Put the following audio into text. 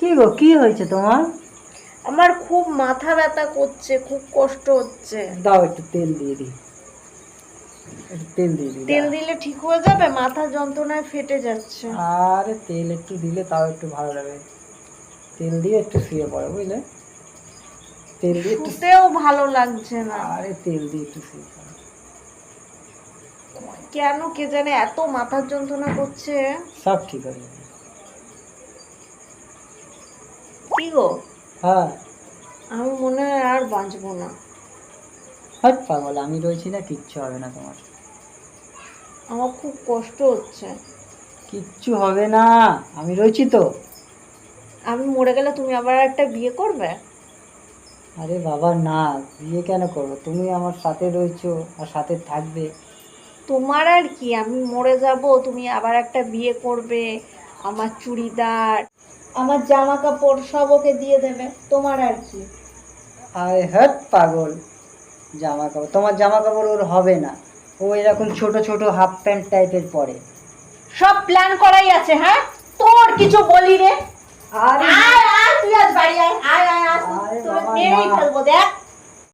কি গো, কি হয়েছে তোমার? আমার খুব মাথা ব্যথা করছে, খুব কষ্ট হচ্ছে। দাও একটু তেল দিয়ে দিই, একটু তেল দিয়ে দিই। তেল দিলে ঠিক হয়ে যাবে? মাথা যন্ত্রণায় ফেটে যাচ্ছে। আরে তেল একটু দিলে তাও একটু ভালো লাগে। তেল দিয়ে একটু শুয়ে পড়ো, বুঝলে? তেল দিয়ে একটু, শুতেও ভালো লাগছে না। আরে তেল দিয়ে একটু শুয়ে পড়ো। কেন কে জানে এত মাথার যন্ত্রণা করছে। সব ঠিক হয়ে যাবে। কি গো, হ্যাঁ। আমি মনে হয় আর বাঁচবো না। হট পাগল, আমি রয়েছি না, কিচ্ছু হবে না তোমার। আমার খুব কষ্ট হচ্ছে। কিচ্ছু হবে না, আমি রয়েছি তো। আমি মরে গেলে তুমি আবার একটা বিয়ে করবে? আরে বাবা না, বিয়ে কেন করবো? তুমি আমার সাথে রয়েছো আর সাথে থাকবে। তোমার আর কি, আমি মরে যাব, তুমি আবার একটা বিয়ে করবে, আমার চুড়িদার, আমার জামা কাপড় সব ওকে দিয়ে দেবে, তোমার আর কি। আরে হট পাগল, জামা কাপড়, তোমার জামা কাপড় ওর হবে না। ও এরকম ছোট ছোট হাফ প্যান্ট টাইপের পরে। সব প্ল্যান করাই আছে। হ্যাঁ, তোর কিছু বলি রে। আরে আয় আয়, তুই আজ বাড়ি আয়, আয় আয় আয়, আরে তোকে বাবা মেরেই না। ফেলবো দেখ।